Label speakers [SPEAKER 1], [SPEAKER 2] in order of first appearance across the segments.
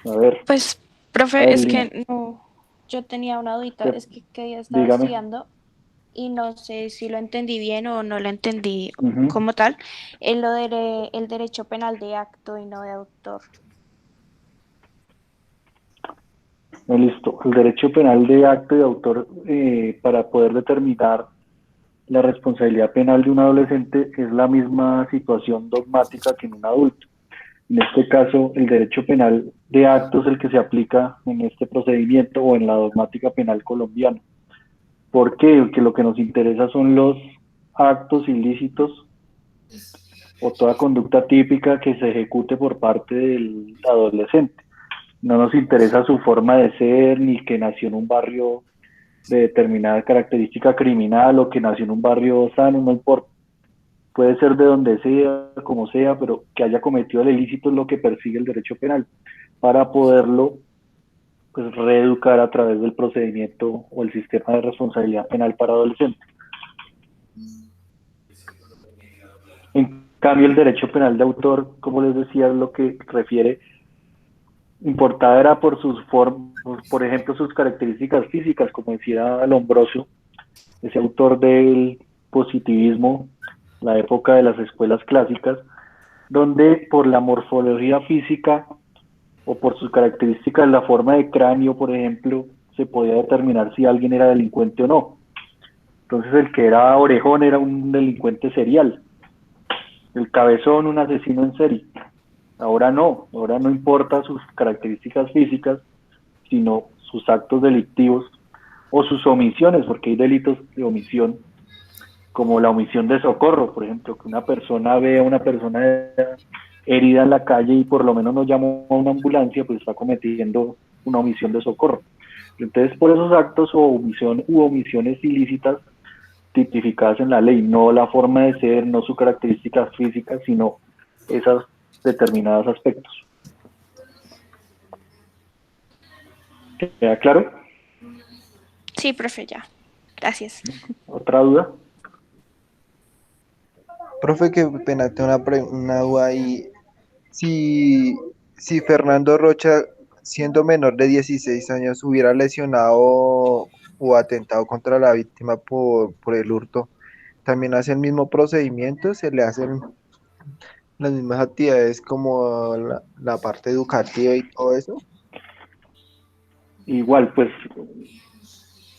[SPEAKER 1] A ver,
[SPEAKER 2] Pues, profe, es
[SPEAKER 1] Evelyn,
[SPEAKER 2] que no, yo tenía una dudita,
[SPEAKER 1] ¿qué?
[SPEAKER 2] es que día estaba
[SPEAKER 1] Dígame.
[SPEAKER 2] estudiando y no sé si lo entendí bien o no lo entendí
[SPEAKER 1] Ujú.
[SPEAKER 2] como tal, en lo de el derecho penal de acto y no de autor.
[SPEAKER 1] Listo. El derecho penal de acto y autor, para poder determinar la responsabilidad penal de un adolescente, es la misma situación dogmática que en un adulto. En este caso, el derecho penal de acto es el que se aplica en este procedimiento o en la dogmática penal colombiana. ¿Por qué? Porque lo que nos interesa son los actos ilícitos o toda conducta típica que se ejecute por parte del adolescente. No nos interesa su forma de ser, ni que nació en un barrio de determinada característica criminal o que nació en un barrio sano, no importa. Puede ser de donde sea, como sea, pero que haya cometido el ilícito es lo que persigue el derecho penal, para poderlo pues, reeducar a través del procedimiento o el sistema de responsabilidad penal para adolescentes. En cambio, el derecho penal de autor, como les decía, es lo que refiere, importada era por sus formas, por ejemplo, sus características físicas, como decía Lombroso, ese autor del positivismo, la época de las escuelas clásicas, donde por la morfología física o por sus características, la forma de cráneo, por ejemplo, se podía determinar si alguien era delincuente o no. Entonces el que era orejón era un delincuente serial, el cabezón un asesino en serie. Ahora no importa sus características físicas, sino sus actos delictivos o sus omisiones, porque hay delitos de omisión, como la omisión de socorro, por ejemplo, que una persona ve a una persona herida en la calle y por lo menos no llamó a una ambulancia, pues está cometiendo una omisión de socorro. Entonces, por esos actos o omisión u omisiones ilícitas tipificadas en la ley, no la forma de ser, no sus características físicas, sino esos determinados aspectos. ¿Queda claro?
[SPEAKER 2] Sí, profe, ya. Gracias.
[SPEAKER 1] ¿Otra duda?
[SPEAKER 3] Profe, qué pena, tengo una duda ahí. Si, si Fernando Rocha, siendo menor de 16 años, hubiera lesionado o atentado contra la víctima por el hurto, ¿también hace el mismo procedimiento? ¿Se le hacen las mismas actividades como la parte educativa y todo eso?
[SPEAKER 1] Igual, pues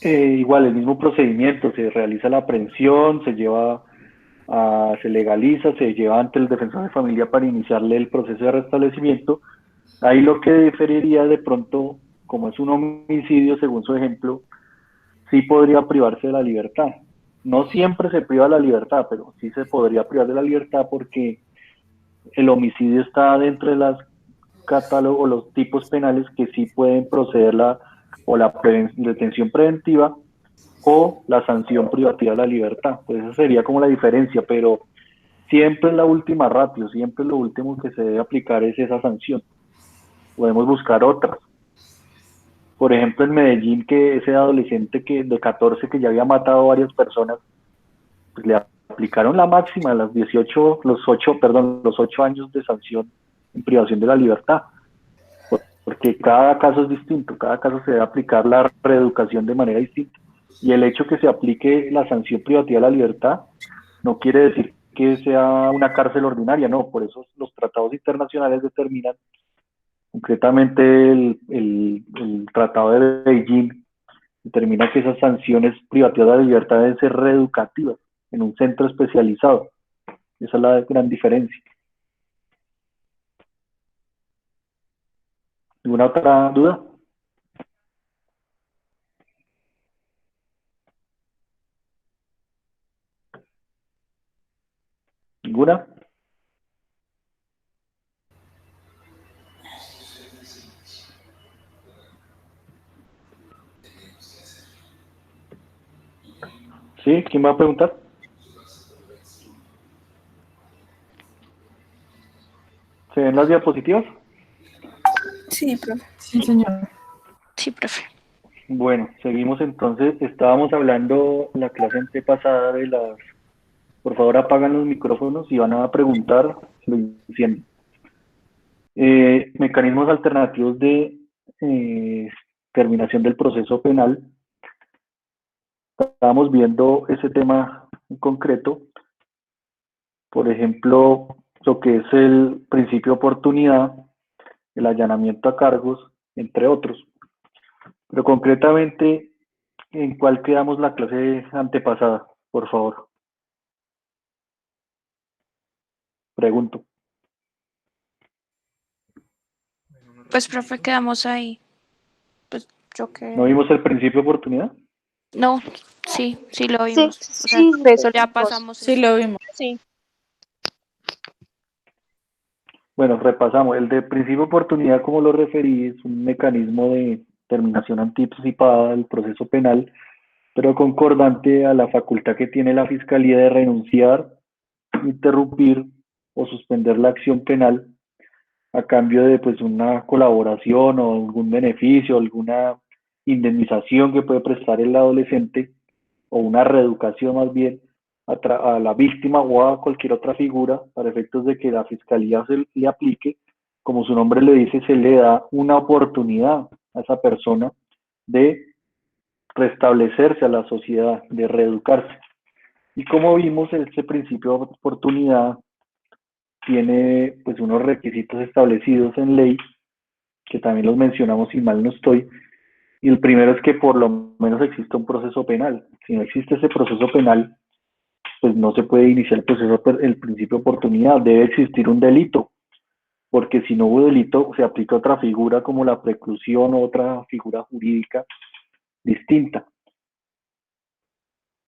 [SPEAKER 1] igual el mismo procedimiento, se realiza la aprehensión, se legaliza, se lleva ante el defensor de familia para iniciarle el proceso de restablecimiento. Ahí lo que diferiría de pronto, como es un homicidio, según su ejemplo, sí podría privarse de la libertad. No siempre se priva la libertad, pero sí se podría privar de la libertad porque el homicidio está dentro de las catálogos o los tipos penales que sí pueden proceder o la detención preventiva o la sanción privativa de la libertad. Pues esa sería como la diferencia, pero siempre la última ratio, siempre lo último que se debe aplicar es esa sanción. Podemos buscar otras. Por ejemplo, en Medellín, que ese adolescente de 14 que ya había matado a varias personas, pues le aplicaron la máxima, las 18, los 8 años de sanción en privación de la libertad, porque cada caso es distinto, cada caso se debe aplicar la reeducación de manera distinta. Y el hecho que se aplique la sanción privativa de la libertad no quiere decir que sea una cárcel ordinaria, no, por eso los tratados internacionales determinan, concretamente el Tratado de Beijing, determina que esas sanciones privativas de la libertad deben ser reeducativas en un centro especializado. Esa es la gran diferencia. ¿Alguna otra duda? ¿Ninguna? ¿Sí? ¿Quién va a preguntar? ¿Se ven las diapositivas?
[SPEAKER 2] Sí, profe.
[SPEAKER 4] Sí, señor.
[SPEAKER 2] Sí, profe.
[SPEAKER 1] Bueno, seguimos entonces. Estábamos hablando la clase antepasada de las... Por favor, apagan los micrófonos y van a preguntar, lo encienden. Mecanismos alternativos de terminación del proceso penal. Estábamos viendo ese tema en concreto, por ejemplo, lo que es el principio de oportunidad, el allanamiento a cargos, entre otros. Pero concretamente, ¿en cuál quedamos la clase antepasada? Por favor. Pregunto.
[SPEAKER 2] Pues, profe, quedamos ahí. Pues yo
[SPEAKER 1] ¿No
[SPEAKER 2] que...
[SPEAKER 1] vimos el principio de oportunidad?
[SPEAKER 2] No, sí, sí lo
[SPEAKER 4] Sí,
[SPEAKER 2] vimos. O sea,
[SPEAKER 4] sí,
[SPEAKER 2] por eso ya
[SPEAKER 4] vimos.
[SPEAKER 2] pasamos
[SPEAKER 5] Sí,
[SPEAKER 2] eso.
[SPEAKER 5] lo vimos.
[SPEAKER 4] Sí.
[SPEAKER 1] Bueno, repasamos. El de principio de oportunidad, como lo referí, es un mecanismo de terminación anticipada del proceso penal, pero concordante a la facultad que tiene la Fiscalía de renunciar, interrumpir o suspender la acción penal a cambio de pues una colaboración o algún beneficio, alguna indemnización que puede prestar el adolescente o una reeducación más bien a la víctima o a cualquier otra figura para efectos de que la fiscalía se le aplique, como su nombre le dice, se le da una oportunidad a esa persona de restablecerse a la sociedad, de reeducarse. Y como vimos, este principio de oportunidad tiene pues unos requisitos establecidos en ley, que también los mencionamos si mal no estoy, y el primero es que por lo menos exista un proceso penal. Si no existe ese proceso penal, pues no se puede iniciar el proceso, el principio de oportunidad, debe existir un delito, porque si no hubo delito, se aplica otra figura como la preclusión o otra figura jurídica distinta.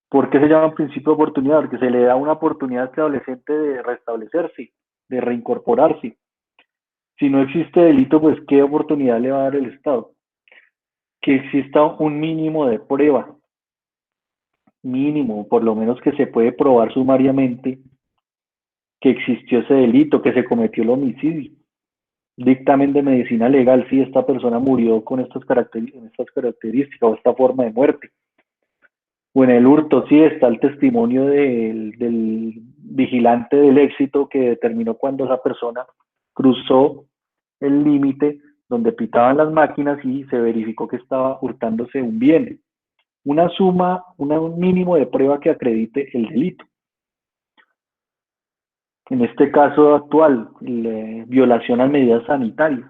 [SPEAKER 1] ¿Por qué se llama principio de oportunidad? Porque se le da una oportunidad a este adolescente de restablecerse, de reincorporarse. Si no existe delito, pues ¿qué oportunidad le va a dar el Estado? Que exista un mínimo de prueba, mínimo, por lo menos que se puede probar sumariamente que existió ese delito, que se cometió el homicidio. Dictamen de medicina legal, si esta persona murió con estas características o esta forma de muerte. O en el hurto, sí está el testimonio del vigilante del éxito que determinó cuando esa persona cruzó el límite donde pitaban las máquinas y se verificó que estaba hurtándose un bien. Una suma, un mínimo de prueba que acredite el delito. En este caso actual, violación a medidas sanitarias.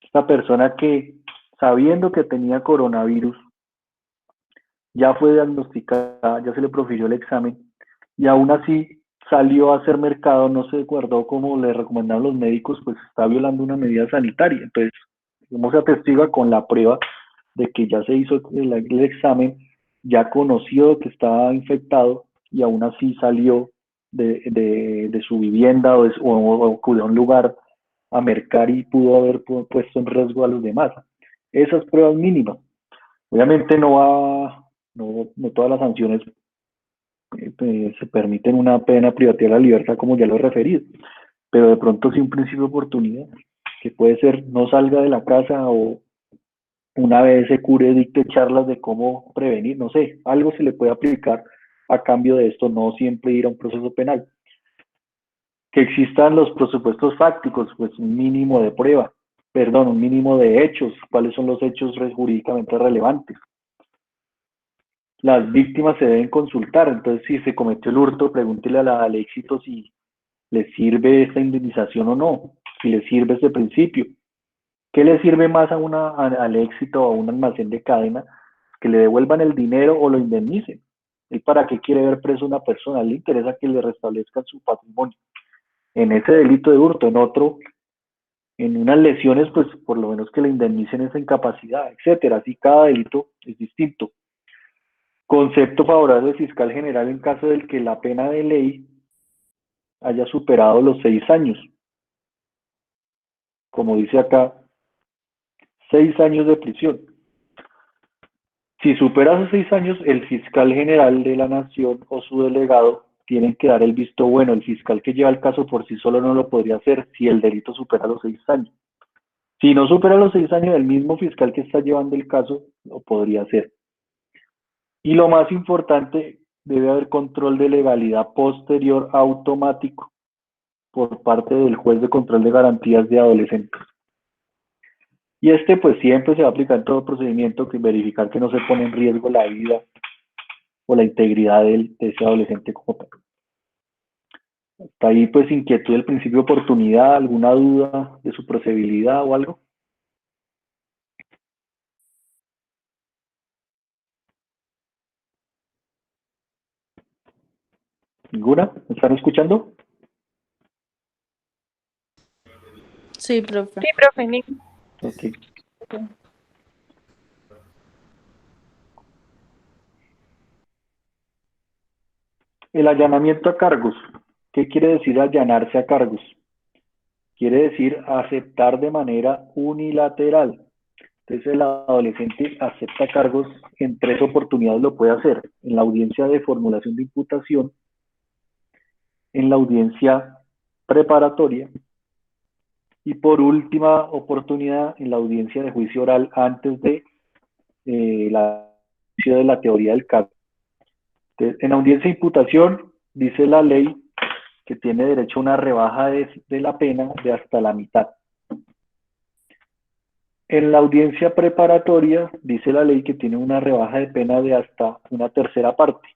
[SPEAKER 1] Esta persona que, sabiendo que tenía coronavirus, ya fue diagnosticada, ya se le profirió el examen, y aún así salió a hacer mercado, no se guardó como le recomendaron los médicos, pues está violando una medida sanitaria. Entonces, como se atestiga con la prueba de que ya se hizo el examen, ya conoció que estaba infectado y aún así salió de su vivienda o acudió a un lugar a mercar y pudo haber puesto en riesgo a los demás. Esas pruebas mínimas. Obviamente no todas las sanciones se permiten una pena privativa de la libertad como ya lo he referido, pero de pronto sí un principio de oportunidad, que puede ser no salga de la casa o una vez se cure dicte charlas de cómo prevenir, no sé, algo se le puede aplicar a cambio de esto, no siempre ir a un proceso penal. Que existan los presupuestos fácticos, pues un mínimo de prueba, perdón, un mínimo de hechos, cuáles son los hechos jurídicamente relevantes. Las víctimas se deben consultar, entonces si se cometió el hurto, pregúntele al éxito si le sirve esta indemnización o no, si le sirve ese principio. ¿Qué le sirve más al éxito o a un almacén de cadena? Que le devuelvan el dinero o lo indemnicen. ¿Y para qué quiere ver preso a una persona? Le interesa que le restablezcan su patrimonio. En ese delito de hurto, en otro, en unas lesiones, pues por lo menos que le indemnicen esa incapacidad, etcétera. Así cada delito es distinto. Concepto favorable del fiscal general en caso de que la pena de ley haya superado los 6 años. Como dice acá, 6 años de prisión. Si supera esos 6 años, el fiscal general de la nación o su delegado tienen que dar el visto bueno. El fiscal que lleva el caso por sí solo no lo podría hacer si el delito supera los 6 años. Si no supera los 6 años, el mismo fiscal que está llevando el caso lo podría hacer. Y lo más importante, debe haber control de legalidad posterior automático por parte del juez de control de garantías de adolescentes. Y pues siempre se va a aplicar en todo procedimiento que verificar que no se pone en riesgo la vida o la integridad de ese adolescente como tal. ¿Está ahí pues inquietud del principio de oportunidad, alguna duda de su procedibilidad o algo? ¿Ninguna? ¿Me están escuchando?
[SPEAKER 4] Sí, profe.
[SPEAKER 2] Sí, profe.
[SPEAKER 1] Ok. El allanamiento a cargos. ¿Qué quiere decir allanarse a cargos? Quiere decir aceptar de manera unilateral. Entonces el adolescente acepta cargos en 3 oportunidades, lo puede hacer: en la audiencia de formulación de imputación, en la audiencia preparatoria y por última oportunidad en la audiencia de juicio oral antes de la de la teoría del caso. Entonces, en la audiencia de imputación dice la ley que tiene derecho a una rebaja de la pena de hasta la mitad. En la audiencia preparatoria dice la ley que tiene una rebaja de pena de hasta una tercera parte.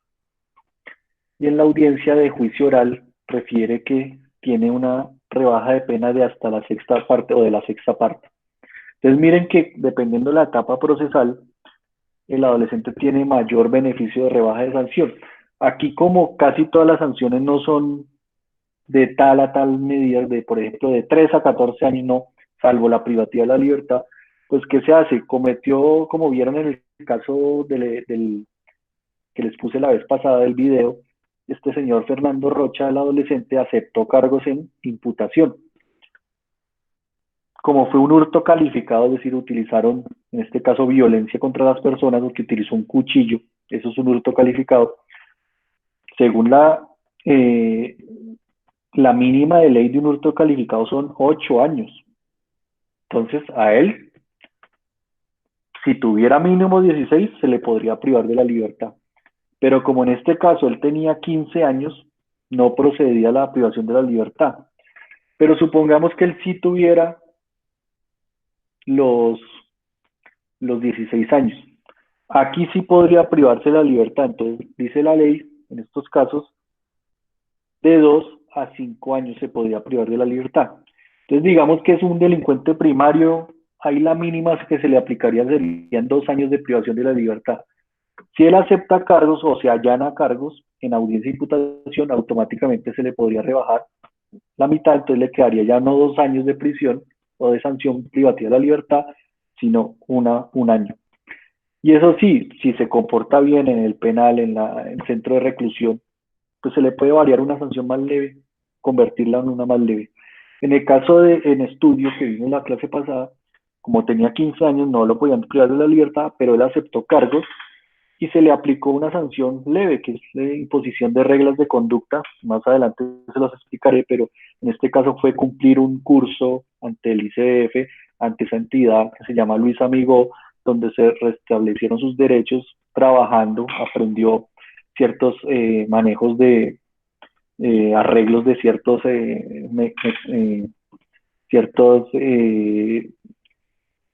[SPEAKER 1] Y en la audiencia de juicio oral refiere que tiene una rebaja de pena de hasta la sexta parte o de la sexta parte. Entonces miren que dependiendo de la etapa procesal, el adolescente tiene mayor beneficio de rebaja de sanción. Aquí, como casi todas las sanciones no son de tal a tal medida, de por ejemplo de 3 a 14 años, no, salvo la privacidad de la libertad, pues ¿qué se hace? Cometió, como vieron en el caso del que les puse la vez pasada del video, este señor Fernando Rocha, el adolescente, aceptó cargos en imputación. Como fue un hurto calificado, es decir, utilizaron, en este caso, violencia contra las personas, porque utilizó un cuchillo, eso es un hurto calificado. Según la mínima de ley de un hurto calificado son 8 años. Entonces, a él, si tuviera mínimo 16, se le podría privar de la libertad. Pero como en este caso él tenía 15 años, no procedía a la privación de la libertad. Pero supongamos que él sí tuviera los 16 años. Aquí sí podría privarse de la libertad. Entonces, dice la ley, en estos casos, de 2 a 5 años se podría privar de la libertad. Entonces, digamos que es un delincuente primario, ahí la mínima que se le aplicaría serían 2 años de privación de la libertad. Si él acepta cargos o se allana cargos en audiencia de imputación, automáticamente se le podría rebajar la mitad, entonces le quedaría ya no 2 años de prisión o de sanción privativa de la libertad, sino un año. Y eso sí, si se comporta bien en el penal, en el centro de reclusión, pues se le puede variar una sanción más leve, convertirla en una más leve. En el caso en estudio que vimos en la clase pasada, como tenía 15 años, no lo podían privar de la libertad, pero él aceptó cargos y se le aplicó una sanción leve, que es la imposición de reglas de conducta. Más adelante se los explicaré, pero en este caso fue cumplir un curso ante el ICF, ante esa entidad que se llama Luis Amigo, donde se restablecieron sus derechos trabajando, aprendió ciertos manejos de arreglos de ciertos,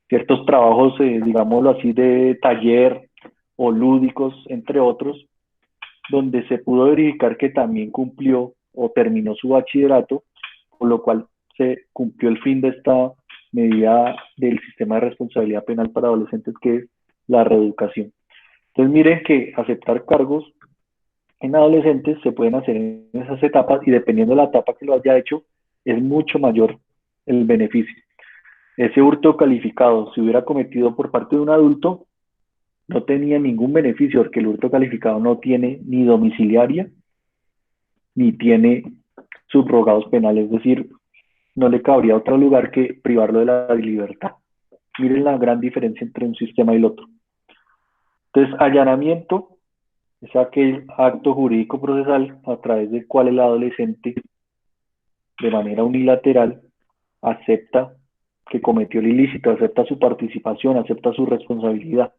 [SPEAKER 1] ciertos trabajos, digámoslo así, de taller o lúdicos, entre otros, donde se pudo verificar que también cumplió o terminó su bachillerato, con lo cual se cumplió el fin de esta medida del sistema de responsabilidad penal para adolescentes, que es la reeducación. Entonces miren que aceptar cargos en adolescentes se pueden hacer en esas etapas y dependiendo de la etapa que lo haya hecho, es mucho mayor el beneficio. Ese hurto calificado, si hubiera cometido por parte de un adulto, no tenía ningún beneficio porque el hurto calificado no tiene ni domiciliaria ni tiene subrogados penales, es decir, no le cabría otro lugar que privarlo de la libertad. Miren la gran diferencia entre un sistema y el otro. Entonces, allanamiento es aquel acto jurídico procesal a través del cual el adolescente, de manera unilateral, acepta que cometió el ilícito, acepta su participación, acepta su responsabilidad.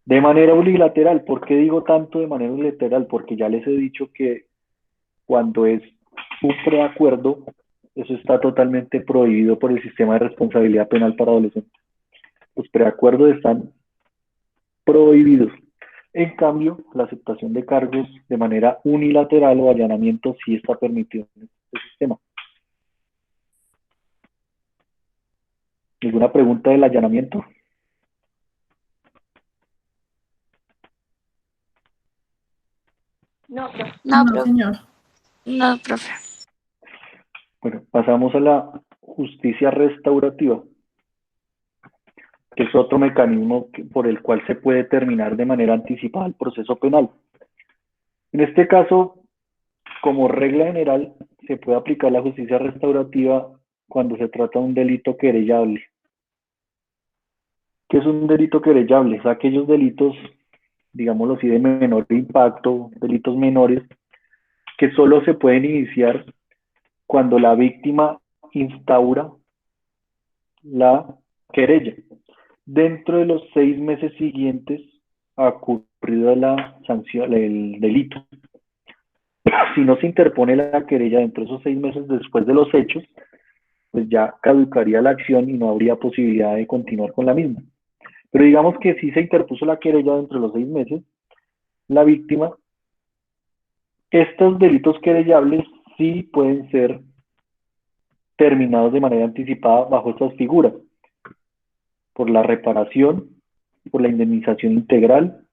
[SPEAKER 1] De manera unilateral, ¿por qué digo tanto de manera unilateral? Porque ya les he dicho que cuando es un preacuerdo, eso está totalmente prohibido por el sistema de responsabilidad penal para adolescentes. Los preacuerdos están prohibidos. En cambio, la aceptación de cargos de manera unilateral o allanamiento sí está permitido en este sistema. ¿Alguna pregunta del allanamiento?
[SPEAKER 2] No, profe.
[SPEAKER 4] No, señor.
[SPEAKER 2] No, profe.
[SPEAKER 1] Bueno, pasamos a la justicia restaurativa, que es otro mecanismo por el cual se puede terminar de manera anticipada el proceso penal. En este caso, como regla general, se puede aplicar la justicia restaurativa cuando se trata de un delito querellable. ¿Qué es un delito querellable? Es aquellos delitos, digámoslo así, de menor impacto, delitos menores, que solo se pueden iniciar cuando la víctima instaura la querella, dentro de los 6 meses siguientes a ocurrida la sanción, el delito. Si no se interpone la querella dentro de esos 6 meses después de los hechos, pues ya caducaría la acción y no habría posibilidad de continuar con la misma. Pero digamos que si se interpuso la querella dentro de los 6 meses, la víctima, estos delitos querellables sí pueden ser terminados de manera anticipada bajo estas figuras, por la reparación, por la indemnización integral,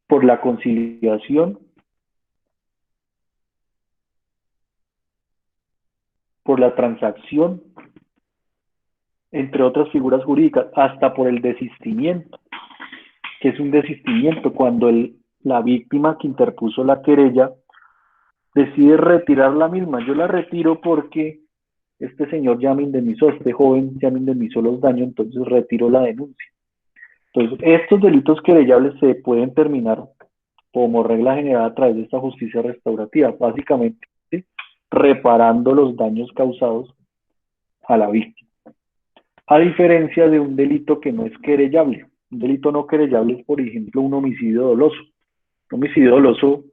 [SPEAKER 1] por la conciliación, por la transacción, entre otras figuras jurídicas, hasta por el desistimiento, que es un desistimiento cuando la víctima que interpuso la querella decide retirar la misma. Yo la retiro porque este señor ya me indemnizó, este joven ya me indemnizó los daños, entonces retiro la denuncia. Entonces, estos delitos querellables se pueden terminar como regla general a través de esta justicia restaurativa, básicamente reparando los daños causados a la víctima. A diferencia de un delito que no es querellable. Un delito no querellable es, por ejemplo, un homicidio doloso. Un homicidio doloso,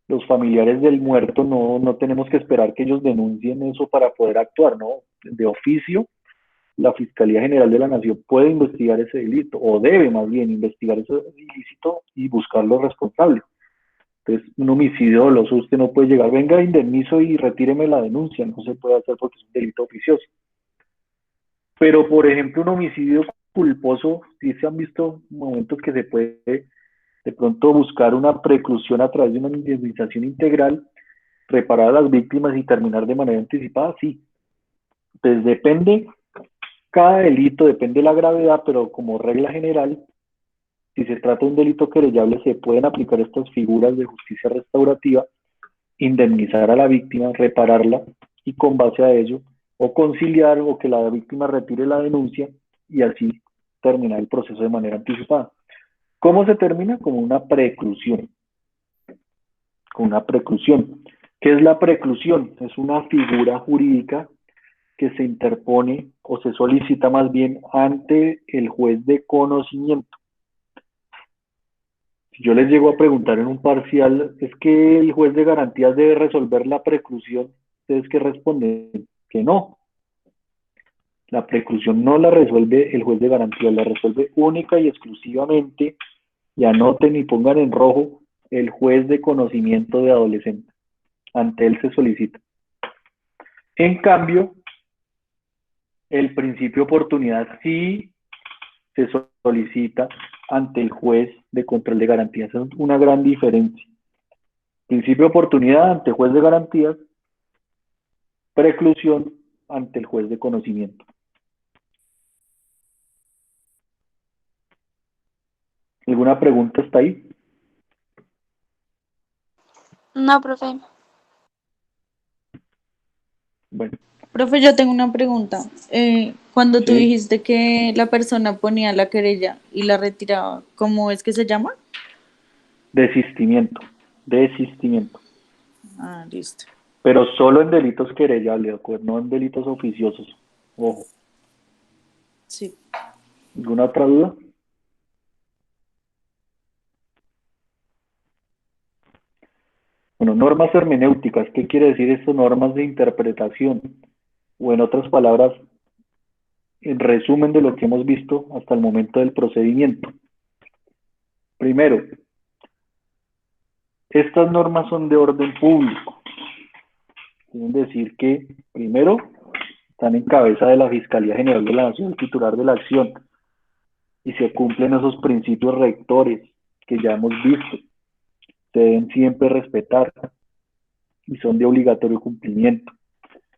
[SPEAKER 1] los familiares del muerto no tenemos que esperar que ellos denuncien eso para poder actuar, ¿no? De oficio, la Fiscalía General de la Nación puede investigar ese delito, o debe más bien investigar ese ilícito y buscar los responsables. Entonces, un homicidio doloso, usted no puede llegar, venga, indemnizo y retíreme la denuncia, no se puede hacer porque es un delito oficioso. Pero, por ejemplo, un homicidio culposo, sí se han visto momentos que se puede de pronto buscar una preclusión a través de una indemnización integral, reparar a las víctimas y terminar de manera anticipada, sí. Pues depende, cada delito depende de la gravedad, pero como regla general, si se trata de un delito querellable, se pueden aplicar estas figuras de justicia restaurativa, indemnizar a la víctima, repararla y con base a ello, o conciliar o que la víctima retire la denuncia y así terminar el proceso de manera anticipada. ¿Cómo se termina? Con una preclusión. Con una preclusión. ¿Qué es la preclusión? Es una figura jurídica que se interpone o se solicita más bien ante el juez de conocimiento. Si yo les llego a preguntar en un parcial, ¿es que el juez de garantías debe resolver la preclusión? ¿Ustedes qué responden? Que no. La preclusión no la resuelve el juez de garantías, la resuelve única y exclusivamente, y anoten y pongan en rojo, el juez de conocimiento de adolescente. Ante él se solicita. En cambio, el principio de oportunidad sí se solicita ante el juez de control de garantías. Es una gran diferencia. Principio de oportunidad ante juez de garantías, preclusión ante el juez de conocimiento. ¿Alguna pregunta hasta ahí?
[SPEAKER 2] No, profe.
[SPEAKER 1] Bueno,
[SPEAKER 4] Profe, yo tengo una pregunta. Cuando tú
[SPEAKER 1] sí.
[SPEAKER 4] dijiste que la persona ponía la querella y la retiraba, ¿cómo es que se llama?
[SPEAKER 1] Desistimiento. Desistimiento.
[SPEAKER 4] Ah, listo.
[SPEAKER 1] Pero solo en delitos querellables, ¿de acuerdo? No en delitos oficiosos. Ojo.
[SPEAKER 4] Sí.
[SPEAKER 1] ¿Alguna otra duda? Bueno, normas hermenéuticas, ¿qué quiere decir esto? Normas de interpretación, o en otras palabras, en resumen de lo que hemos visto hasta el momento del procedimiento. Primero, estas normas son de orden público. Quieren decir que, primero, están en cabeza de la Fiscalía General de la Nación, titular de la acción, y se cumplen esos principios rectores que ya hemos visto. Se deben siempre respetar y son de obligatorio cumplimiento.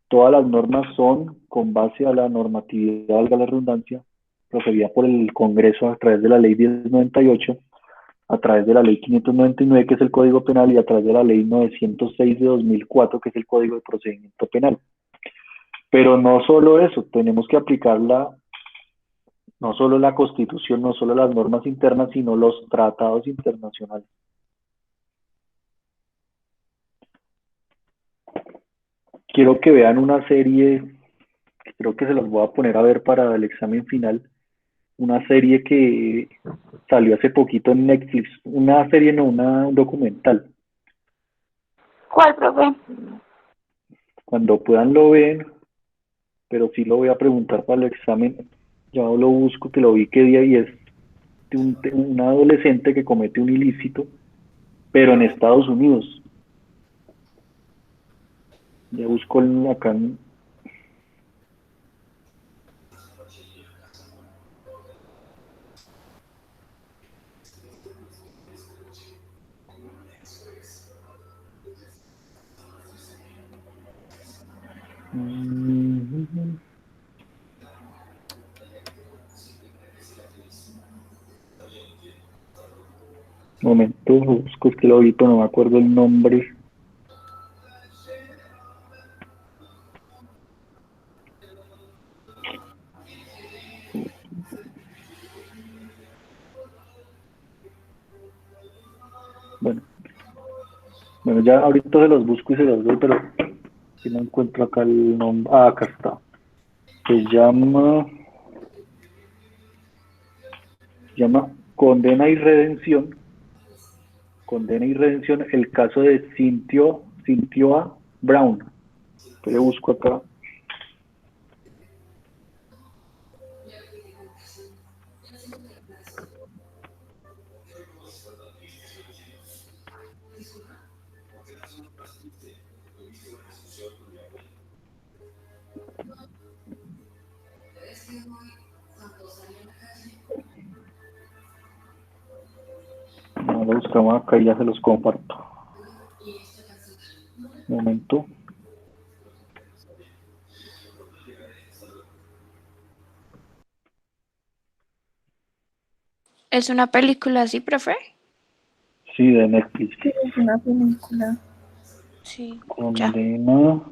[SPEAKER 1] Todas las normas son con base a la normatividad, valga la redundancia, procedida por el Congreso a través de la Ley 1098, a través de la Ley 599, que es el Código Penal, y a través de la Ley 906 de 2004, que es el Código de Procedimiento Penal. Pero no solo eso, tenemos que aplicarla, no solo la Constitución, no solo las normas internas, sino los tratados internacionales. Quiero que vean una serie, creo que se las voy a poner a ver para el examen final, una serie que salió hace poquito en Netflix, una serie no, un documental.
[SPEAKER 2] ¿Cuál, profe?
[SPEAKER 1] Cuando puedan lo ven, pero sí lo voy a preguntar para el examen, ya lo busco, que lo vi que día, y es de un adolescente que comete un ilícito, pero en Estados Unidos. Ya busco acá. Momento, busco, es que lo vi, pero no me acuerdo el nombre. Bueno, ya ahorita se los busco y se los doy, pero si no encuentro acá el nombre. Ah, acá está. Se llama Condena y Redención. Condena y Redención, el caso de Cynthia Brown. Que le busco acá. No lo buscamos acá y ya se los comparto. Un momento.
[SPEAKER 2] ¿Es una película así, profe?
[SPEAKER 1] Sí, de Netflix.
[SPEAKER 4] Sí, es una película.
[SPEAKER 2] Sí, ya.
[SPEAKER 1] Condena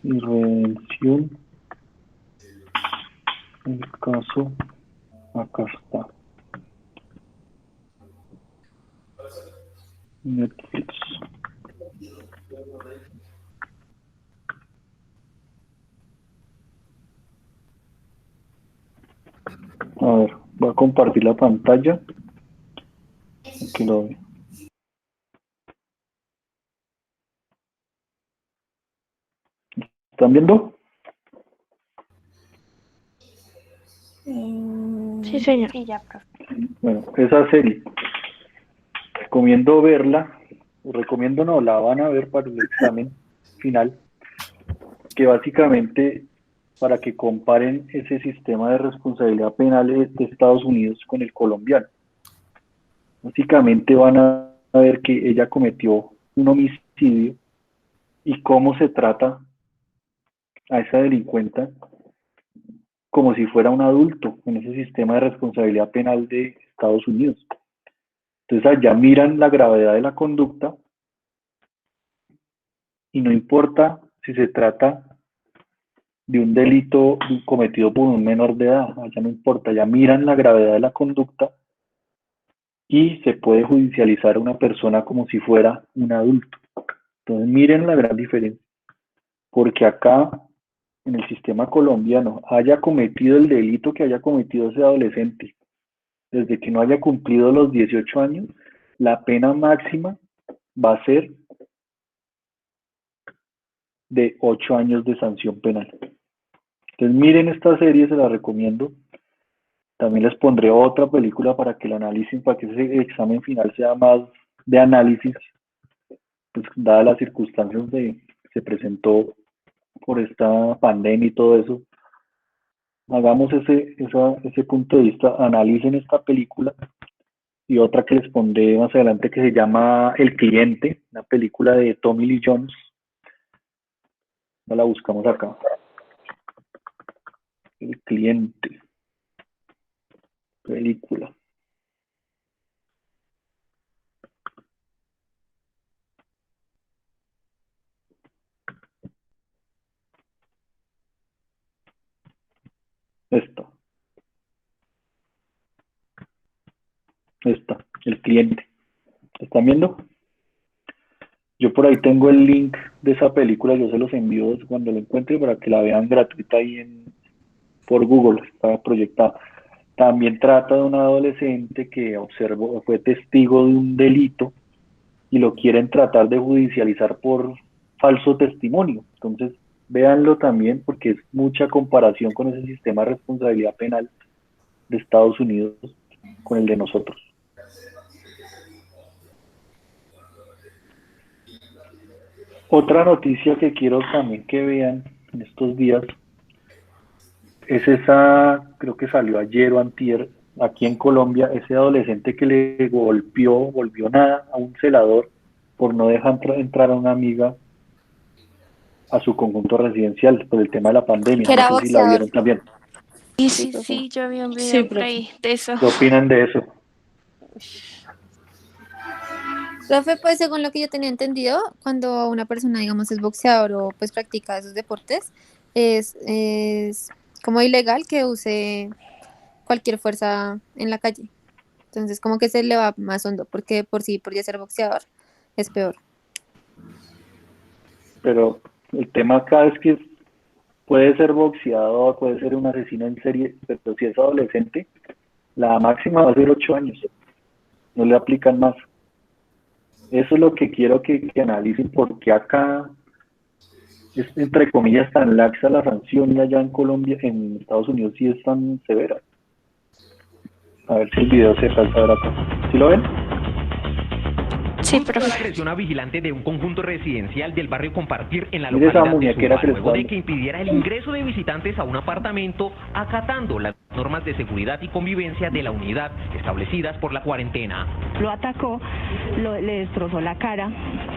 [SPEAKER 1] y Redención. El caso, acá está. Netflix. A ver, voy a compartir la pantalla. Aquí lo veo. ¿Están viendo?
[SPEAKER 2] Sí, señor. Sí, ya, profe.
[SPEAKER 1] Bueno, esa serie, recomiendo verla, recomiendo no, la van a ver para el examen final, que básicamente para que comparen ese sistema de responsabilidad penal de Estados Unidos con el colombiano. Básicamente van a ver que ella cometió un homicidio y cómo se trata a esa delincuente como si fuera un adulto en ese sistema de responsabilidad penal de Estados Unidos. Entonces allá miran la gravedad de la conducta y no importa si se trata de un delito cometido por un menor de edad, allá no importa, ya miran la gravedad de la conducta y se puede judicializar a una persona como si fuera un adulto. Entonces miren la gran diferencia, porque acá en el sistema colombiano haya cometido el delito que haya cometido ese adolescente, desde que no haya cumplido los 18 años, la pena máxima va a ser de 8 años de sanción penal. Entonces miren esta serie, se la recomiendo. También les pondré otra película para que la analicen, para que ese examen final sea más de análisis, pues dadas las circunstancias de se presentó por esta pandemia y todo eso. Hagamos ese punto de vista, analicen esta película y otra que les pondré más adelante que se llama El Cliente, una película de Tommy Lee Jones. No la buscamos acá. El Cliente, película. Esta, El Cliente. ¿Están viendo? Yo por ahí tengo el link de esa película, yo se los envío cuando lo encuentre para que la vean gratuita ahí por Google, está proyectada. También trata de un adolescente que fue testigo de un delito y lo quieren tratar de judicializar por falso testimonio. Entonces, véanlo también porque es mucha comparación con ese sistema de responsabilidad penal de Estados Unidos con el de nosotros. Otra noticia que quiero también que vean en estos días es esa, creo que salió ayer o antier, aquí en Colombia, ese adolescente que le volvió nada a un celador por no dejar entrar a una amiga a su conjunto residencial por el tema de la pandemia.
[SPEAKER 2] Que era
[SPEAKER 1] No sé si la
[SPEAKER 2] boxeador.
[SPEAKER 1] vieron también.
[SPEAKER 2] Sí, yo vi un
[SPEAKER 4] Sí,
[SPEAKER 2] video por
[SPEAKER 4] profe.
[SPEAKER 2] ahí de eso.
[SPEAKER 1] ¿Qué opinan de eso?
[SPEAKER 5] Profe, pues según lo que yo tenía entendido, cuando una persona, digamos, es boxeador o pues practica esos deportes, es como ilegal que use cualquier fuerza en la calle. Entonces, como que se le va más hondo, porque por ya ser boxeador es peor.
[SPEAKER 1] Pero el tema acá es que puede ser boxeador, puede ser un asesino en serie, pero si es adolescente, la máxima va a ser 8 años. No le aplican más. Eso es lo que quiero que analicen, porque acá es, entre comillas, tan laxa la sanción y allá en Colombia, en Estados Unidos sí es tan severa. A ver si el video se alcanza a ver acá. ¿Sí lo ven?
[SPEAKER 2] Sí,
[SPEAKER 6] Fruto de
[SPEAKER 2] profe.
[SPEAKER 6] la agresión a vigilante de un conjunto residencial del barrio Compartir en la
[SPEAKER 1] Mire esa
[SPEAKER 6] localidad de
[SPEAKER 1] muñequera
[SPEAKER 6] Suba,
[SPEAKER 1] que le
[SPEAKER 6] luego
[SPEAKER 1] está
[SPEAKER 6] de
[SPEAKER 1] dando.
[SPEAKER 6] que impidiera el ingreso de visitantes a un apartamento acatando las normas de seguridad y convivencia de la unidad establecidas por la cuarentena.
[SPEAKER 7] Lo atacó, le destrozó la cara,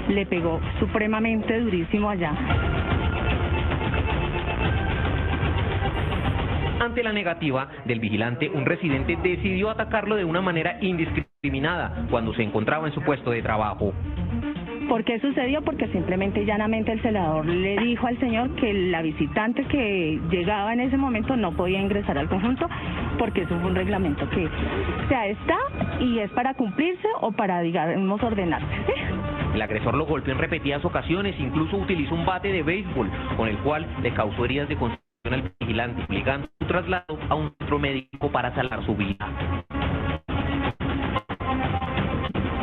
[SPEAKER 7] le pegó supremamente durísimo allá.
[SPEAKER 6] Ante la negativa del vigilante, un residente decidió atacarlo de una manera indiscriminada cuando se encontraba en su puesto de trabajo.
[SPEAKER 7] ¿Por qué sucedió? Porque simplemente y llanamente el celador le dijo al señor que la visitante que llegaba en ese momento no podía ingresar al conjunto porque eso fue un reglamento que está y es para cumplirse o para, digamos, ordenarse, ¿sí?
[SPEAKER 6] El agresor lo golpeó en repetidas ocasiones, incluso utilizó un bate de béisbol con el cual le causó heridas de contusión al vigilante, obligando su traslado a un centro médico para salvar su vida.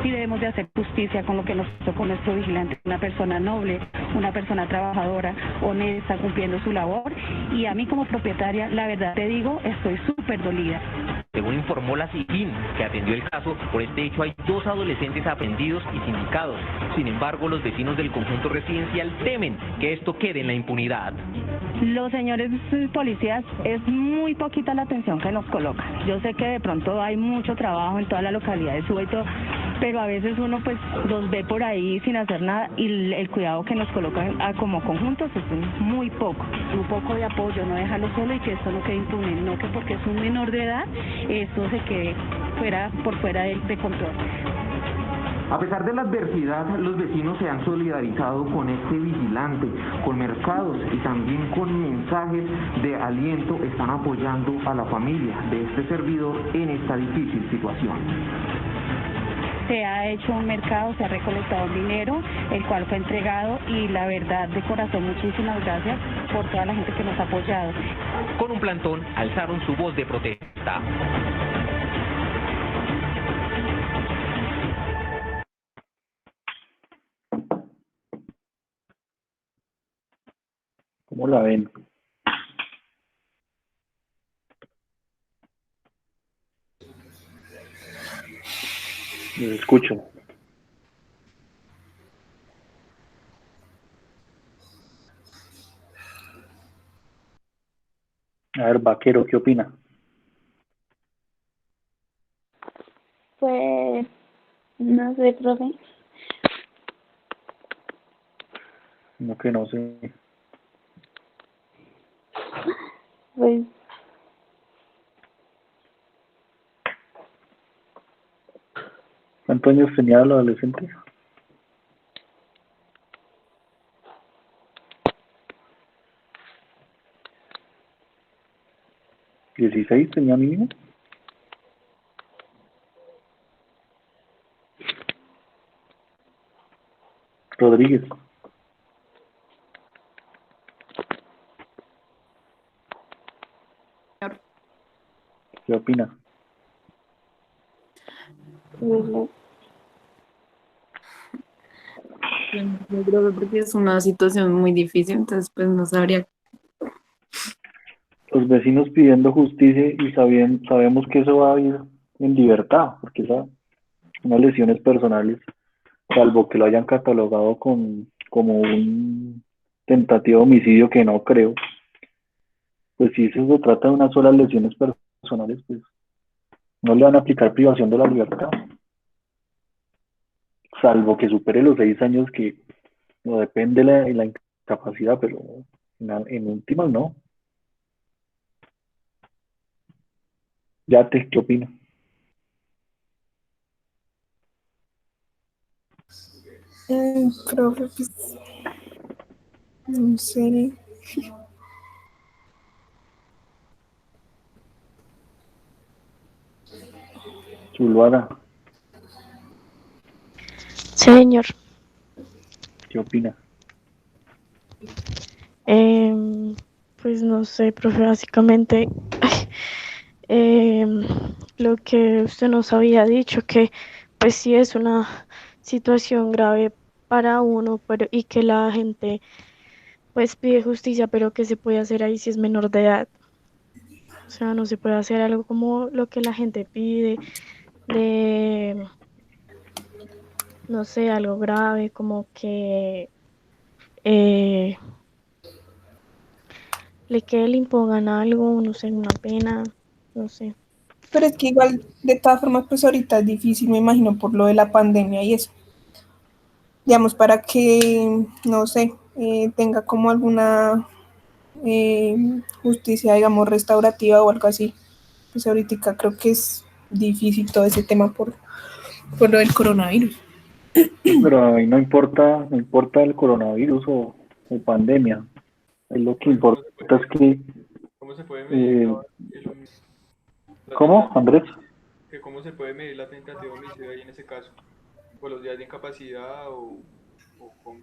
[SPEAKER 7] Y debemos de hacer justicia con lo que nos hizo con nuestro vigilante, una persona noble, una persona trabajadora, honesta, cumpliendo su labor, y a mí como propietaria, la verdad te digo, estoy súper dolida.
[SPEAKER 6] Según informó la SIGIN, que atendió el caso, por este hecho hay 2 adolescentes aprehendidos y sindicados. Sin embargo, los vecinos del conjunto residencial temen que esto quede en la impunidad.
[SPEAKER 7] Los señores policías, es muy poquita la atención que nos colocan. Yo sé que de pronto hay mucho trabajo en toda la localidad de Suba y todo, pero a veces uno pues los ve por ahí sin hacer nada y el cuidado que nos colocan como conjuntos es muy poco. Un poco de apoyo, no dejarlo solo y que esto no quede impune, no que porque es un menor de edad, esto se quede por fuera de control.
[SPEAKER 8] A pesar de la adversidad, los vecinos se han solidarizado con este vigilante, con mercados y también con mensajes de aliento están apoyando a la familia de este servidor en esta difícil situación.
[SPEAKER 7] Se ha hecho un mercado, se ha recolectado dinero, el cual fue entregado y la verdad de corazón muchísimas gracias por toda la gente que nos ha apoyado.
[SPEAKER 6] Con un plantón alzaron su voz de protesta.
[SPEAKER 1] la ven. Los escucho. A ver, Vaquero, ¿qué opina?
[SPEAKER 2] Pues, no sé, profe.
[SPEAKER 1] No, que no sé.
[SPEAKER 2] Pues,
[SPEAKER 1] ¿Cuántos años tenía el adolescente? ¿16 tenía mínimo? Rodríguez, ¿qué opina?
[SPEAKER 2] pues,
[SPEAKER 4] Yo creo que porque es una situación muy difícil, entonces pues no sabría.
[SPEAKER 1] Los vecinos pidiendo justicia y sabemos que eso va a ir en libertad, porque esas unas lesiones personales, salvo que lo hayan catalogado como un tentativo de homicidio, que no creo, pues si se trata de unas solas lesiones personales, pues no le van a aplicar privación de la libertad, salvo que supere los 6 años, que no depende la incapacidad, pero en últimas no. ¿Qué opina?
[SPEAKER 9] Profe, pues, no sé.
[SPEAKER 1] Zuluaga,
[SPEAKER 10] Señor,
[SPEAKER 1] ¿qué opina?
[SPEAKER 10] pues no sé, profe, básicamente em, lo que usted nos había dicho, que pues sí es una situación grave para uno, pero y que la gente pues pide justicia, pero que se puede hacer ahí si es menor de edad. O sea, no se puede hacer algo como lo que la gente pide, de, no sé, algo grave, como que eh, le impongan algo, no sé, una pena, no sé.
[SPEAKER 9] Pero es que igual, de todas formas, pues ahorita es difícil, me imagino, por lo de la pandemia y eso. Digamos, para que, no sé, tenga como alguna justicia, digamos, restaurativa o algo así. Pues ahorita creo que es difícil todo ese tema por lo del coronavirus.
[SPEAKER 1] Pero ahí no importa el coronavirus o pandemia. Lo que importa es que,
[SPEAKER 11] ¿Cómo se puede medir la
[SPEAKER 1] ¿cómo,
[SPEAKER 11] tentativa?
[SPEAKER 1] Andrés?
[SPEAKER 11] Que ¿Cómo se puede medir la tentativa de homicidio ahí en ese caso? ¿Por los días de incapacidad o cómo?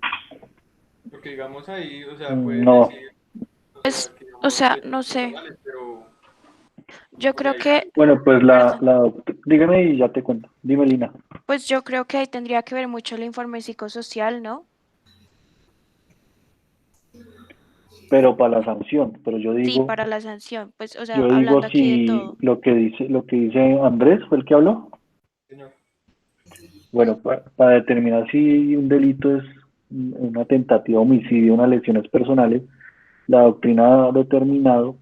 [SPEAKER 11] Porque digamos ahí, o sea, pueden
[SPEAKER 1] No,
[SPEAKER 11] decir, o sea,
[SPEAKER 2] pues,
[SPEAKER 11] que
[SPEAKER 2] o
[SPEAKER 11] digamos
[SPEAKER 2] sea, no
[SPEAKER 11] lesiones
[SPEAKER 2] sé.
[SPEAKER 11] personales, pero,
[SPEAKER 2] Yo
[SPEAKER 11] o sea,
[SPEAKER 2] creo
[SPEAKER 11] ahí
[SPEAKER 2] que,
[SPEAKER 1] bueno, pues
[SPEAKER 2] perdón,
[SPEAKER 1] dígame y ya te cuento. Dime, Lina.
[SPEAKER 2] pues yo creo que ahí tendría que ver mucho el informe psicosocial, ¿no?
[SPEAKER 1] Pero para la sanción, pero
[SPEAKER 2] Sí, para la sanción, pues, o sea,
[SPEAKER 1] yo digo
[SPEAKER 2] hablando aquí de
[SPEAKER 1] si
[SPEAKER 2] todo.
[SPEAKER 1] lo que dice Andrés fue el que habló.
[SPEAKER 11] señor.
[SPEAKER 1] Bueno, para determinar si un delito es una tentativa de homicidio, unas lesiones personales, la doctrina ha determinado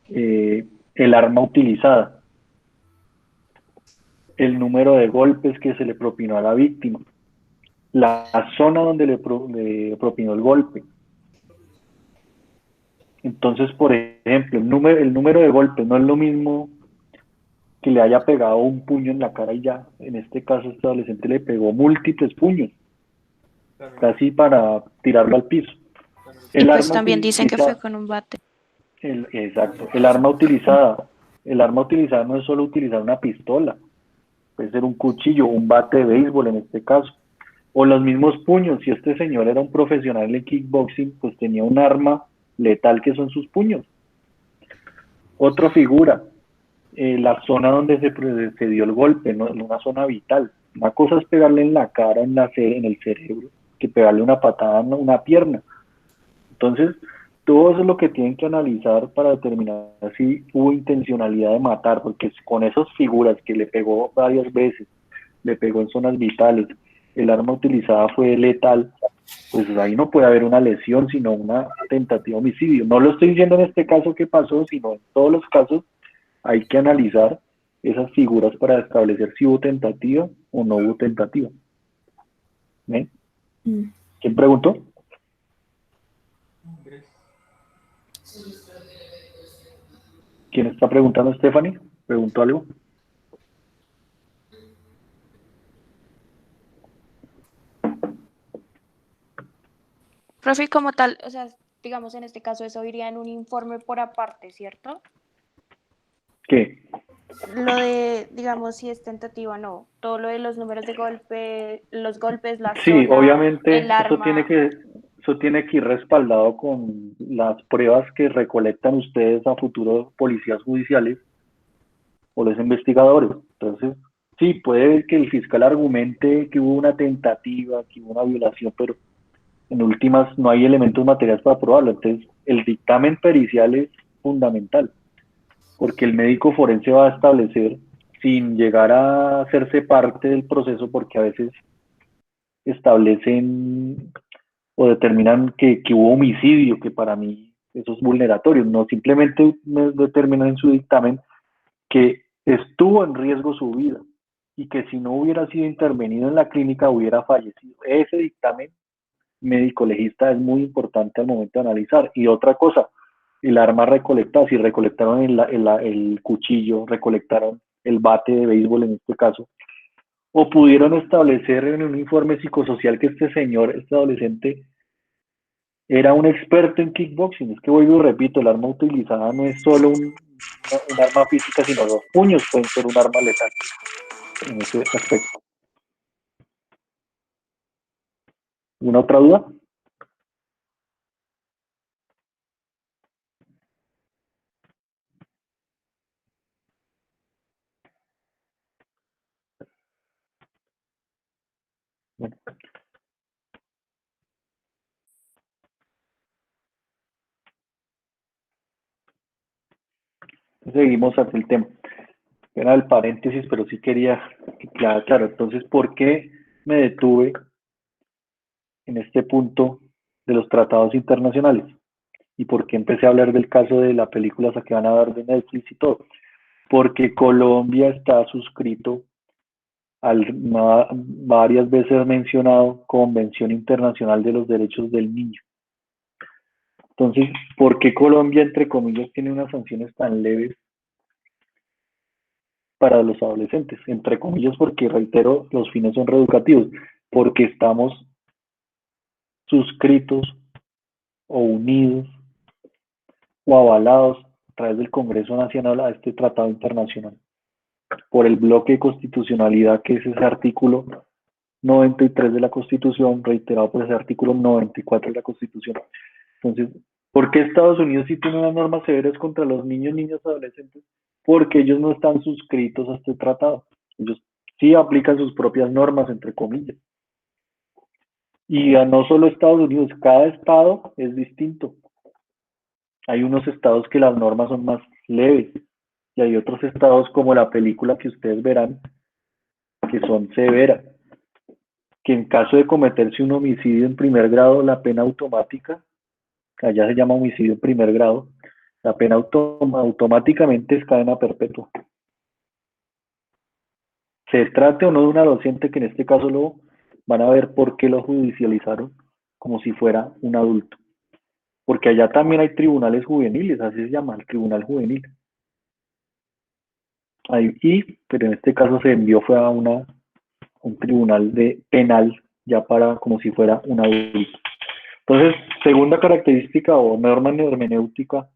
[SPEAKER 1] el arma utilizada, el número de golpes que se le propinó a la víctima, la zona donde le propinó el golpe. Entonces, por ejemplo, el número de golpes no es lo mismo que le haya pegado un puño en la cara y ya. En este caso, este adolescente le pegó múltiples puños,
[SPEAKER 11] También,
[SPEAKER 1] casi para tirarlo al piso.
[SPEAKER 11] también
[SPEAKER 2] Y
[SPEAKER 1] El
[SPEAKER 11] puede
[SPEAKER 2] pues
[SPEAKER 11] ser.
[SPEAKER 1] arma
[SPEAKER 2] también dicen que fue
[SPEAKER 1] utilizada,
[SPEAKER 2] con un bate.
[SPEAKER 1] exacto, el arma utilizada no es solo utilizar una pistola, puede ser un cuchillo, un bate de béisbol en este caso, o los mismos puños. Si este señor era un profesional en kickboxing, pues tenía un arma letal que son sus puños. Otra figura, la zona donde se dio el golpe, ¿no? En una zona vital. Una cosa es pegarle en la cara, en el cerebro, que pegarle una patada en una pierna. Entonces, Todo eso es lo que tienen que analizar para determinar si hubo intencionalidad de matar, porque con esas figuras que le pegó varias veces, le pegó en zonas vitales, el arma utilizada fue letal, pues ahí no puede haber una lesión, sino una tentativa de homicidio. No lo estoy diciendo en este caso que pasó, sino en todos los casos hay que analizar esas figuras para establecer si hubo tentativa o no hubo tentativa. ¿Ven? ¿Quién preguntó? ¿Quién está preguntando, Stephanie? ¿Preguntó algo?
[SPEAKER 2] Profe, como tal, o sea, digamos en este caso eso iría en un informe por aparte, ¿cierto?
[SPEAKER 1] ¿Qué?
[SPEAKER 2] Lo de, digamos, si es tentativa o no, todo lo de los números de golpe, los golpes, la
[SPEAKER 1] Sí,
[SPEAKER 2] zona,
[SPEAKER 1] obviamente
[SPEAKER 2] el arma.
[SPEAKER 1] eso tiene que ir respaldado con las pruebas que recolectan ustedes a futuros policías judiciales o los investigadores. Entonces, sí, puede que el fiscal argumente que hubo una tentativa, que hubo una violación, pero en últimas no hay elementos materiales para probarlo. Entonces, el dictamen pericial es fundamental, porque el médico forense va a establecer, sin llegar a hacerse parte del proceso, porque a veces establecen o determinan que hubo homicidio, que para mí eso es vulneratorio, no simplemente determinan en su dictamen que estuvo en riesgo su vida y que si no hubiera sido intervenido en la clínica hubiera fallecido. Ese dictamen médico legista es muy importante al momento de analizar. Y otra cosa, el arma recolectada, si recolectaron el cuchillo, recolectaron el bate de béisbol en este caso, o pudieron establecer en un informe psicosocial que este señor, este adolescente, era un experto en kickboxing. Es que vuelvo y repito, el arma utilizada no es solo un arma física, sino los puños pueden ser un arma letal en ese aspecto. ¿Una otra duda? Bueno. Seguimos hacia el tema. Era el paréntesis, pero sí quería que quedara claro. Entonces, ¿por qué me detuve en este punto de los tratados internacionales? ¿Y por qué empecé a hablar del caso de la película esa que van a dar de Netflix y todo? Porque Colombia está suscrito al varias veces mencionado Convención Internacional de los Derechos del Niño. Entonces, ¿por qué Colombia, entre comillas, tiene unas sanciones tan leves para los adolescentes? Entre comillas, porque, reitero, los fines son reeducativos, porque estamos suscritos o unidos o avalados a través del Congreso Nacional a este tratado internacional, por el bloque de constitucionalidad que es ese artículo 93 de la Constitución, reiterado por ese artículo 94 de la Constitución. Entonces, ¿por qué Estados Unidos sí tiene unas normas severas contra los niños, niñas, adolescentes? Porque ellos no están suscritos a este tratado. Ellos sí aplican sus propias normas, entre comillas. Y no solo Estados Unidos, cada estado es distinto. Hay unos estados que las normas son más leves y hay otros estados como la película que ustedes verán que son severas, que en caso de cometerse un homicidio en primer grado, la pena automática, allá se llama homicidio en primer grado, la pena automáticamente es cadena perpetua. Se trate o no de un adolescente, que en este caso lo van a ver por qué lo judicializaron como si fuera un adulto. Porque allá también hay tribunales juveniles, así se llama, el tribunal juvenil. Pero en este caso se envió fue a un tribunal penal, ya para como si fuera un adulto. Entonces, segunda característica o norma hermenéutica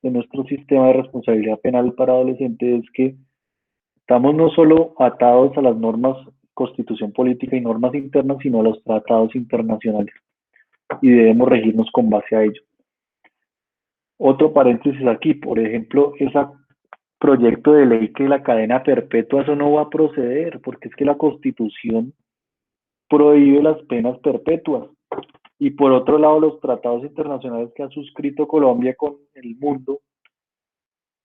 [SPEAKER 1] de nuestro sistema de responsabilidad penal para adolescentes es que estamos no solo atados a las normas constitución política y normas internas, sino a los tratados internacionales y debemos regirnos con base a ello. Otro paréntesis aquí, por ejemplo, ese proyecto de ley que la cadena perpetua, eso no va a proceder, porque es que la Constitución prohíbe las penas perpetuas. y por otro lado los tratados internacionales que ha suscrito Colombia con el mundo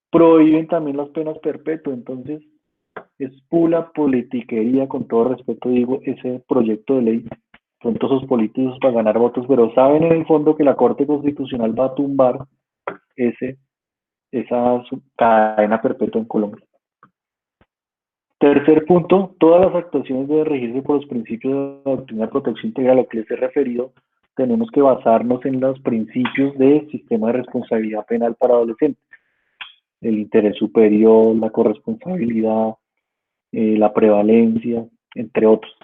[SPEAKER 1] prohíben también las penas perpetuas. Entonces es pura politiquería, con todo respeto digo, ese proyecto de ley. Pronto esos políticos para ganar votos, pero saben en el fondo que la Corte Constitucional va a tumbar esa cadena perpetua en Colombia. Tercer punto, todas las actuaciones deben regirse por los principios de la doctrina de protección integral a lo que les he referido. Tenemos que basarnos en los principios del sistema de responsabilidad penal para adolescentes. El interés superior, la corresponsabilidad, la prevalencia, entre otros.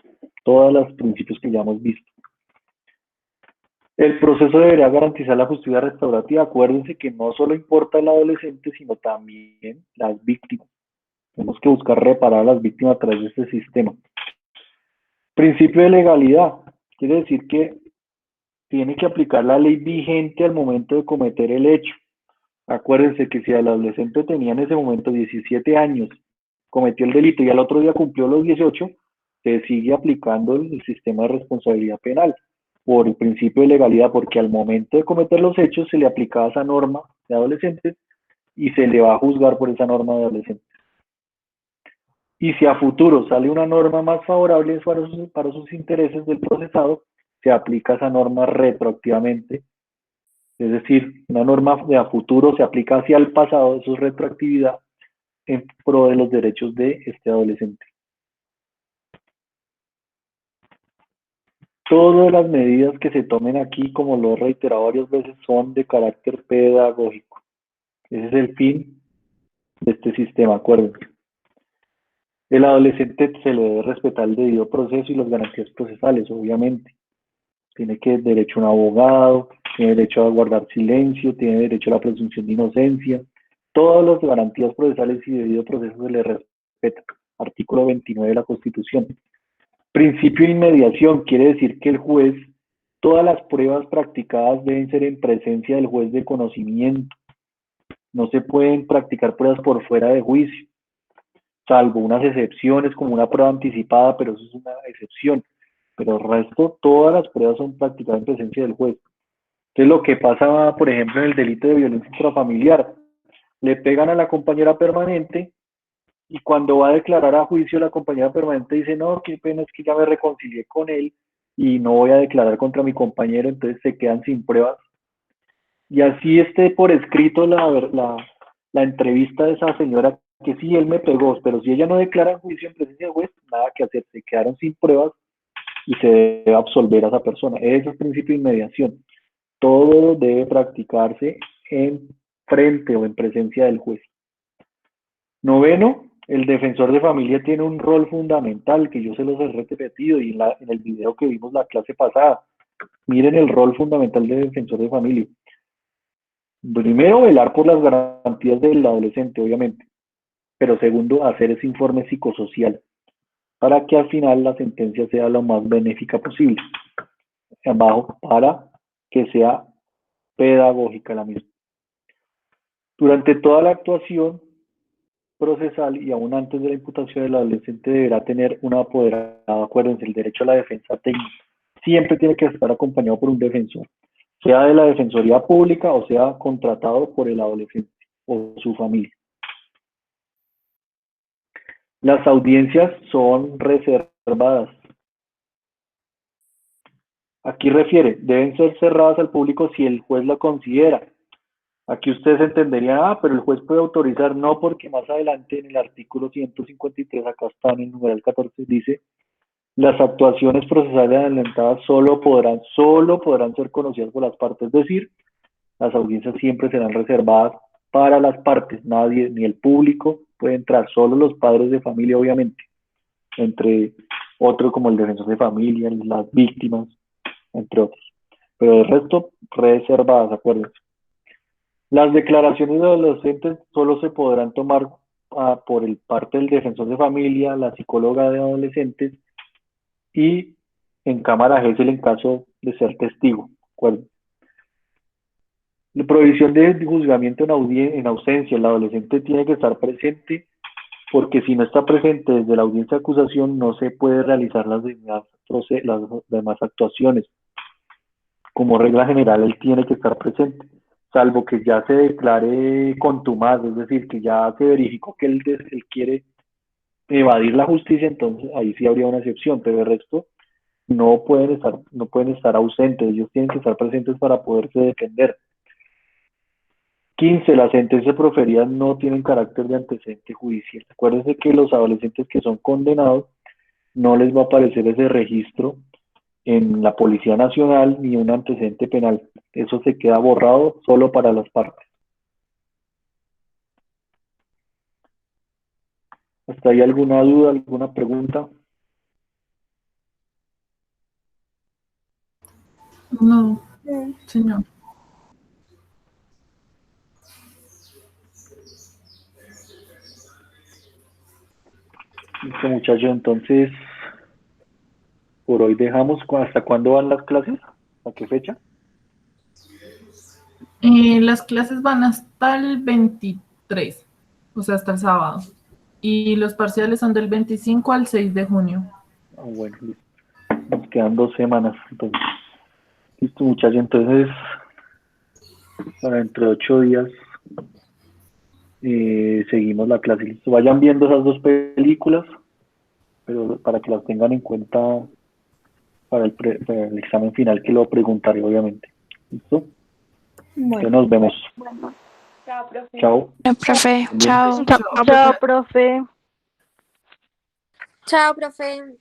[SPEAKER 1] Todos los principios que ya hemos visto. El proceso debería garantizar la justicia restaurativa. Acuérdense que no solo importa el adolescente, sino también las víctimas. Tenemos que buscar reparar a las víctimas a través de este sistema. Principio de legalidad. Quiere decir que tiene que aplicar la ley vigente al momento de cometer el hecho. Acuérdense que si el adolescente tenía en ese momento 17 años, cometió el delito y al otro día cumplió los 18, se sigue aplicando el sistema de responsabilidad penal por el principio de legalidad, porque al momento de cometer los hechos se le aplicaba esa norma de adolescentes y se le va a juzgar por esa norma de adolescentes. Y si a futuro sale una norma más favorable para sus intereses del procesado, se aplica esa norma retroactivamente. Es decir, una norma de a futuro se aplica hacia el pasado, eso es retroactividad en pro de los derechos de este adolescente. Todas las medidas que se tomen aquí, como lo he reiterado varias veces, son de carácter pedagógico. Ese es el fin de este sistema, acuérdense. El adolescente se le debe respetar el debido proceso y las garantías procesales, obviamente. Tiene derecho a un abogado, tiene derecho a guardar silencio, tiene derecho a la presunción de inocencia. Todas las garantías procesales y debido proceso se le respeta. Artículo 29 de la Constitución. Principio de inmediación quiere decir que el juez, todas las pruebas practicadas deben ser en presencia del juez de conocimiento. No se pueden practicar pruebas por fuera de juicio, salvo unas excepciones como una prueba anticipada, pero eso es una excepción. Pero el resto, todas las pruebas son practicadas en presencia del juez. Entonces lo que pasa, por ejemplo, en el delito de violencia intrafamiliar, le pegan a la compañera permanente y cuando va a declarar a juicio la compañera permanente dice, no, qué pena, es que ya me reconcilié con él y no voy a declarar contra mi compañero, entonces se quedan sin pruebas. Y así esté por escrito la entrevista de esa señora que sí, él me pegó, pero si ella no declara en juicio en presencia del juez, nada que hacer, se quedaron sin pruebas y se debe absolver a esa persona. Ese es el principio de inmediación. Todo debe practicarse en frente o en presencia del juez. Noveno, el defensor de familia tiene un rol fundamental que yo se los he repetido y en el video que vimos la clase pasada. Miren el rol fundamental del defensor de familia. Primero, velar por las garantías del adolescente, obviamente. Pero segundo, hacer ese informe psicosocial para que al final la sentencia sea lo más benéfica posible. Abajo, para que sea pedagógica la misma. Durante toda la actuación procesal y aún antes de la imputación, el adolescente deberá tener un apoderado. Acuérdense, el derecho a la defensa técnica siempre tiene que estar acompañado por un defensor, sea de la Defensoría Pública o sea contratado por el adolescente o su familia. Las audiencias son reservadas. Aquí refiere, deben ser cerradas al público si el juez lo considera. Aquí ustedes entenderían, pero el juez puede autorizar, no, porque más adelante en el artículo 153, acá está en el numeral 14, dice, las actuaciones procesales adelantadas solo podrán ser conocidas por las partes, es decir, las audiencias siempre serán reservadas para las partes, nadie, ni el público puede entrar, solo los padres de familia, obviamente, entre otros como el defensor de familia, las víctimas, entre otros, pero el resto reservadas, acuérdense. Las declaraciones de adolescentes solo se podrán tomar por el parte del defensor de familia, la psicóloga de adolescentes y en cámara gesell en caso de ser testigo. ¿Acuerdo? La prohibición de juzgamiento en ausencia. El adolescente tiene que estar presente porque si no está presente desde la audiencia de acusación no se puede realizar las demás actuaciones. como regla general él tiene que estar presente, salvo que ya se declare contumaz, es decir, que ya se verificó que él quiere evadir la justicia, entonces ahí sí habría una excepción, pero el resto no pueden estar ausentes, ellos tienen que estar presentes para poderse defender. 15. Las sentencias proferidas no tienen carácter de antecedente judicial. Acuérdense que los adolescentes que son condenados no les va a aparecer ese registro en la Policía Nacional ni un antecedente penal. Eso se queda borrado solo para las partes. ¿Hasta ahí alguna duda, alguna pregunta?
[SPEAKER 4] No, señor.
[SPEAKER 1] Listo, muchachos, entonces por hoy dejamos. ¿Hasta cuándo van las clases? ¿A qué fecha?
[SPEAKER 4] Las clases van hasta el 23, o sea, hasta el sábado. Y los parciales son del 25 al 6 de junio.
[SPEAKER 1] Ah, bueno, listo. Nos quedan 2 semanas. Entonces, listo, muchachos, entonces para dentro de 8 días seguimos la clase. Listo, vayan viendo esas 2 películas, pero para que las tengan en cuenta para el examen final, que lo preguntaré obviamente. ¿Listo?
[SPEAKER 9] Bueno.
[SPEAKER 1] Entonces nos vemos.
[SPEAKER 2] Bueno, chao, profe.
[SPEAKER 1] Chao.
[SPEAKER 2] Profe, chao.
[SPEAKER 10] Chao, profe.
[SPEAKER 5] Chao, profe.